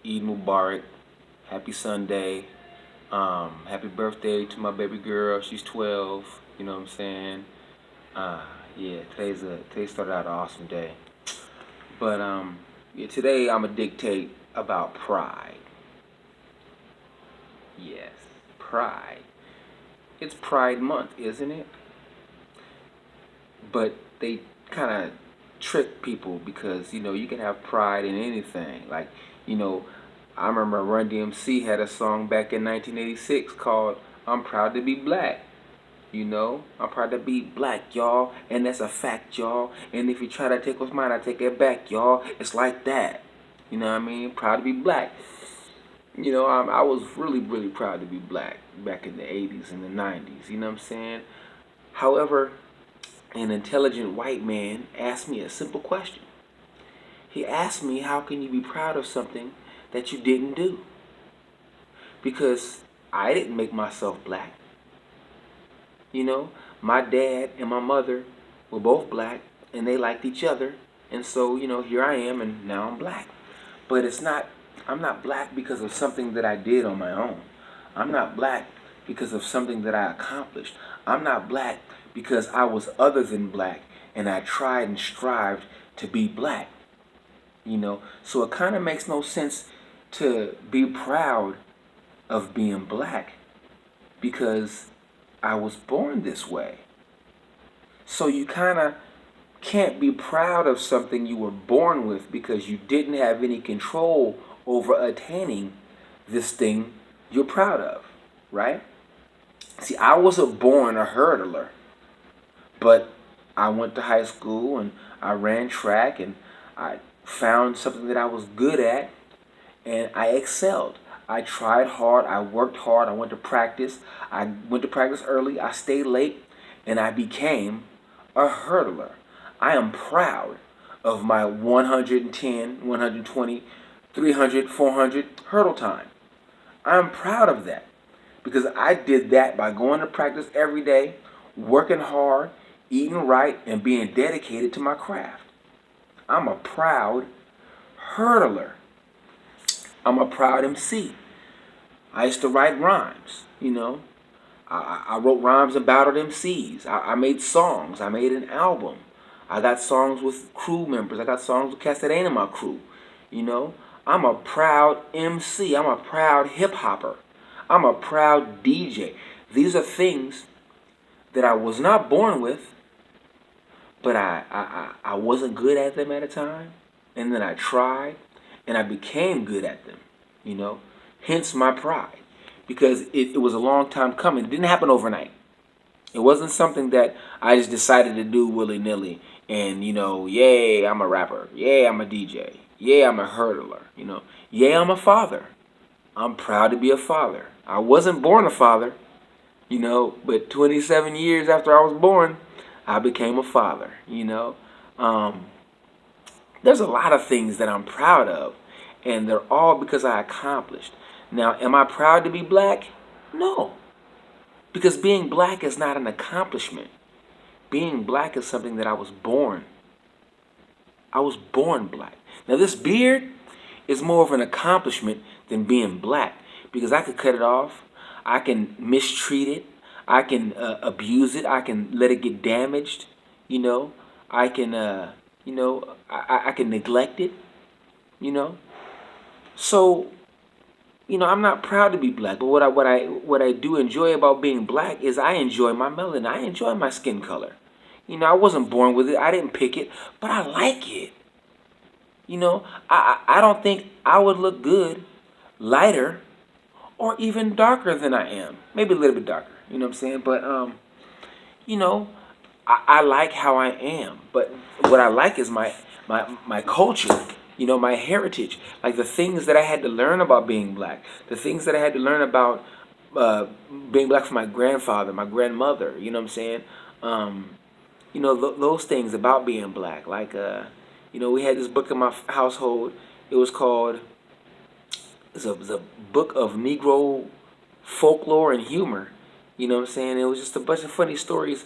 Eid Mubarak. Happy Sunday. Happy birthday to my baby girl. She's 12. You know what I'm saying? Uh, yeah, today started out an awesome day. But yeah, today I'm gonna dictate about pride. Yes, pride. It's Pride Month, isn't it? But they kind of trick people because you can have pride in anything. Like you know, I remember Run DMC had a song back in 1986 called "I'm Proud to Be Black." I'm proud to be black, y'all, and that's a fact, y'all. And if you try to take what's mine, I take it back, y'all. It's like that. You know what I mean? Proud to be black. I was really, really proud to be black back in the 80s and the 90s. You know what I'm saying? However, an intelligent white man asked me a simple question. He asked me, how can you be proud of something that you didn't do? Because I didn't make myself black. My dad and my mother were both black and they liked each other. And so, here I am and now I'm black. But I'm not black because of something that I did on my own. I'm not black because of something that I accomplished. I'm not black because I was other than black and I tried and strived to be black. So it kind of makes no sense to be proud of being black because I was born this way. So you kind of can't be proud of something you were born with because you didn't have any control over attaining this thing you're proud of, right? See, I wasn't born a hurdler, but I went to high school and I ran track and I found something that I was good at and I excelled. I tried hard, I worked hard, I went to practice. I went to practice early, I stayed late, and I became a hurdler. I am proud of my 110, 120, 300, 400 hurdle time. I'm proud of that because I did that by going to practice every day, working hard, eating right, and being dedicated to my craft. I'm a proud hurdler. I'm a proud MC. I used to write rhymes. I wrote rhymes and battled MCs. I made songs. I made an album. I got songs with crew members. I got songs with cats that ain't in my crew. You know, I'm a proud MC. I'm a proud hip hopper. I'm a proud DJ. These are things that I was not born with, but I wasn't good at them at a time. And then I tried, and I became good at them. You know, hence my pride. Because it was a long time coming. It didn't happen overnight. It wasn't something that I just decided to do willy-nilly. And, yay, I'm a rapper. Yay, I'm a DJ. Yay, I'm a hurdler. Yay, I'm a father. I'm proud to be a father. I wasn't born a father, but 27 years after I was born, I became a father, There's a lot of things that I'm proud of, and they're all because I accomplished. Now, am I proud to be black? No. Because being black is not an accomplishment. Being black is something that I was born. I was born black. Now, this beard is more of an accomplishment than being black because I could cut it off. I can mistreat it. I can abuse it. I can let it get damaged. I can, I can neglect it. So I'm not proud to be black, but what I do enjoy about being black is I enjoy my melanin. I enjoy my skin color. I wasn't born with it. I didn't pick it, but I like it. I don't think I would look good lighter or even darker than I am. Maybe a little bit darker. You know what I'm saying? But you know, I like how I am. But what I like is my culture. My heritage, like the things that I had to learn about being black, the things that I had to learn about being black from my grandfather, my grandmother. You know what I'm saying? Those things about being black. Like, we had this book in my household. It was called. It was a book of Negro folklore and humor. You know what I'm saying? It was just a bunch of funny stories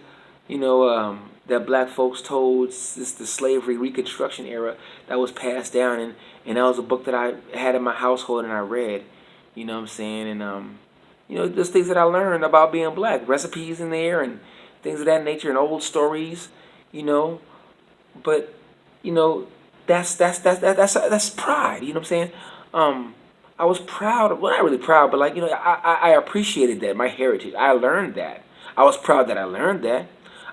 that black folks told since the slavery Reconstruction era that was passed down, and that was a book that I had in my household and I read. You know what I'm saying? And there's things that I learned about being black, recipes in there and things of that nature, and old stories. You know, but that's pride. You know what I'm saying? I was proud. Well, not really proud, but I appreciated that, my heritage. I learned that. I was proud that I learned that.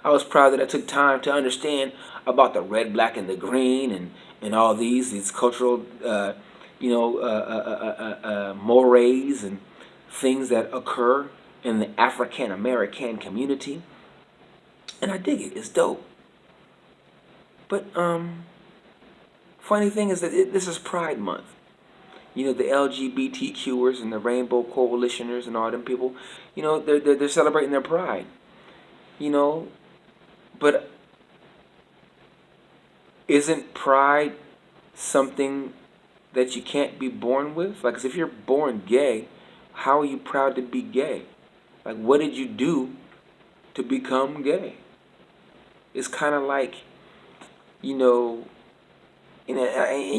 I was proud that I took time to understand about the red, black, and the green, and all these cultural mores and things that occur in the African American community. And I dig it. It's dope. But funny thing is that this is Pride Month. The LGBTQers and the Rainbow Coalitioners and all them people, they're celebrating their pride. But isn't pride something that you can't be born with? Like, 'cause if you're born gay, how are you proud to be gay? Like, what did you do to become gay? It's kind of like,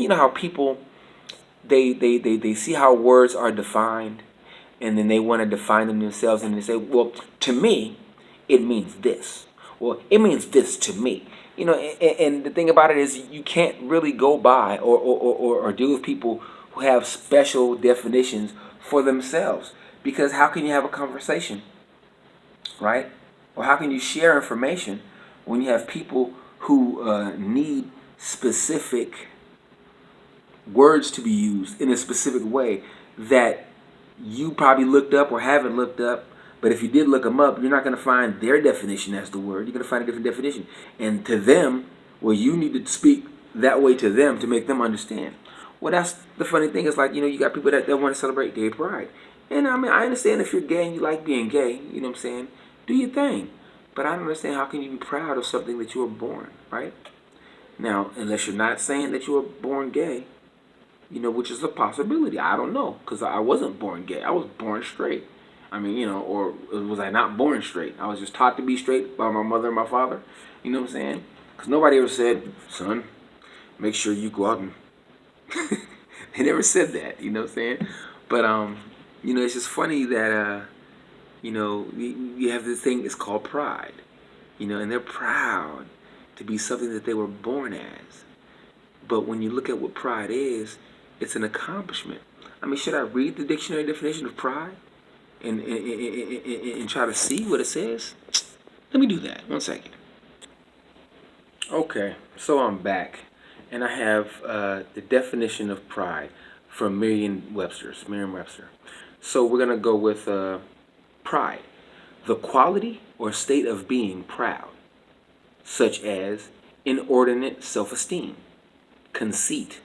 how people they see how words are defined, and then they want to define them themselves, and they say, well, to me it means this, well, it means this to me. And the thing about it is, you can't really go by or deal with people who have special definitions for themselves, because how can you have a conversation, right? Or how can you share information when you have people who need specific words to be used in a specific way that you probably looked up or haven't looked up? But if you did look them up, you're not going to find their definition as the word. You're going to find a different definition. And to them, well, you need to speak that way to them to make them understand. Well, that's the funny thing is, you got people that want to celebrate gay pride. And I mean, I understand if you're gay and you like being gay, you know what I'm saying? Do your thing. But I don't understand, how can you be proud of something that you were born, right? Now, unless you're not saying that you were born gay, which is a possibility. I don't know, because I wasn't born gay. I was born straight. I mean, or was I not born straight? I was just taught to be straight by my mother and my father. You know what I'm saying? Because nobody ever said, son, make sure you go out and... They never said that, you know what I'm saying? But, it's just funny that, you have this thing, it's called pride. And they're proud to be something that they were born as. But when you look at what pride is, it's an accomplishment. I mean, should I read the dictionary definition of pride and try to see what it says? Let me do that. 1 second. Okay, so I'm back, and I have the definition of pride from Merriam-Webster. So we're going to go with pride, the quality or state of being proud, such as inordinate self-esteem, conceit,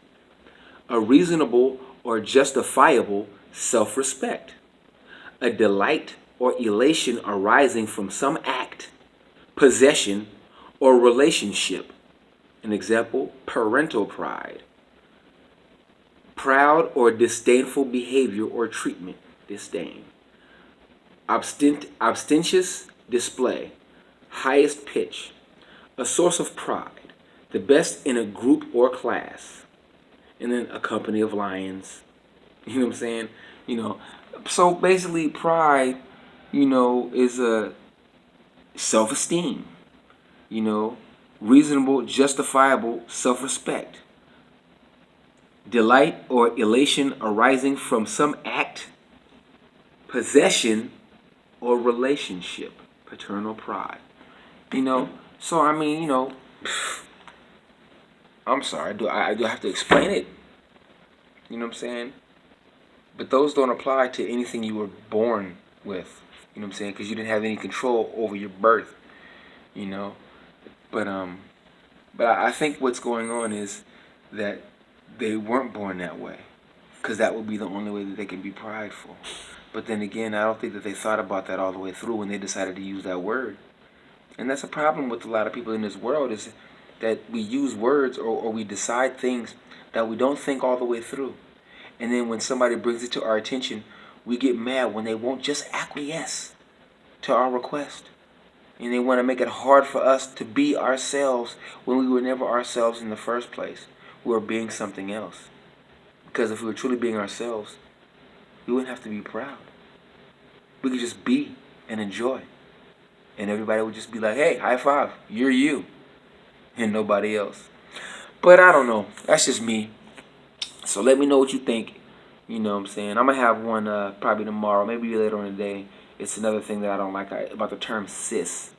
a reasonable or justifiable self-respect, a delight or elation arising from some act, possession, or relationship. An example, parental pride. Proud or disdainful behavior or treatment, disdain. Ostentatious display, highest pitch. A source of pride, the best in a group or class. And then a company of lions. You know what I'm saying? So basically pride, is a self-esteem. Reasonable, justifiable self-respect. Delight or elation arising from some act, possession, or relationship. Paternal pride. So I mean, I'm sorry, do I have to explain it? You know what I'm saying? But those don't apply to anything you were born with. You know what I'm saying? Because you didn't have any control over your birth. But I think what's going on is that they weren't born that way, because that would be the only way that they can be prideful. But then again, I don't think that they thought about that all the way through when they decided to use that word. And that's a problem with a lot of people in this world, is that we use words or we decide things that we don't think all the way through. And then when somebody brings it to our attention, we get mad when they won't just acquiesce to our request. And they want to make it hard for us to be ourselves when we were never ourselves in the first place. We were being something else. Because if we were truly being ourselves, we wouldn't have to be proud. We could just be and enjoy. And everybody would just be like, hey, high five, you're you. And nobody else. But I don't know. That's just me. So let me know what you think. You know what I'm saying? I'm going to have one probably tomorrow, maybe later on today. It's another thing that I don't like about the term cis.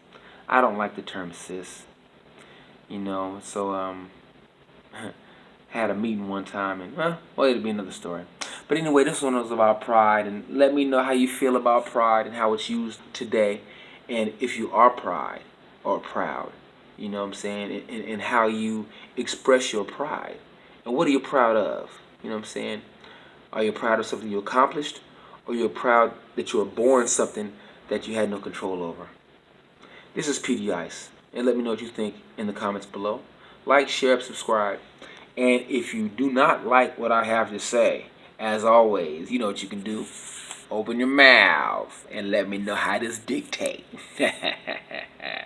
I don't like the term cis. You know, so had a meeting one time and, well, it'll be another story. But anyway, this one was about pride, and let me know how you feel about pride and how it's used today, and if you are pride or proud, you know what I'm saying, and how you express your pride. And what are you proud of? You know what I'm saying? Are you proud of something you accomplished, or you're proud that you were born something that you had no control over? This is PD Ice, and let me know what you think in the comments below. Like, share, subscribe. And if you do not like what I have to say, as always, you know what you can do. Open your mouth and let me know how this dictate.